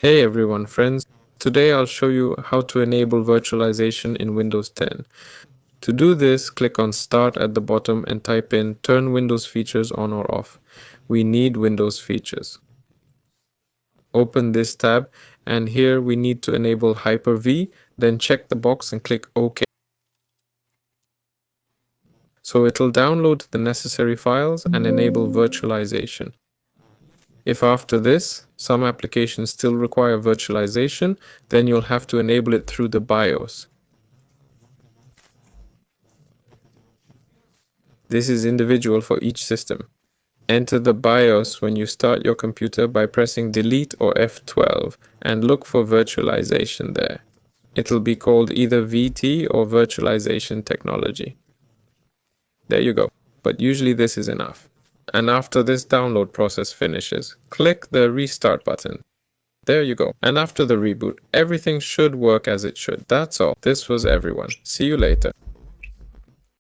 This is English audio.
Hey everyone, friends. Today I'll show you how to enable virtualization in Windows 10. To do this, click on Start at the bottom and type in Turn Windows Features on or off. We need Windows features. Open this tab, and here we need to enable Hyper-V, then check the box and click OK. So it'll download the necessary files and enable virtualization. If after this, some applications still require virtualization, then you'll have to enable it through the BIOS. This is individual for each system. Enter the BIOS when you start your computer by pressing Delete or F12 and look for virtualization there. It'll be called either VT or virtualization technology. There you go. But usually this is enough. And after this download process finishes, click the Restart button. There you go. And after the reboot, everything should work as it should. That's all. This was everyone. See you later.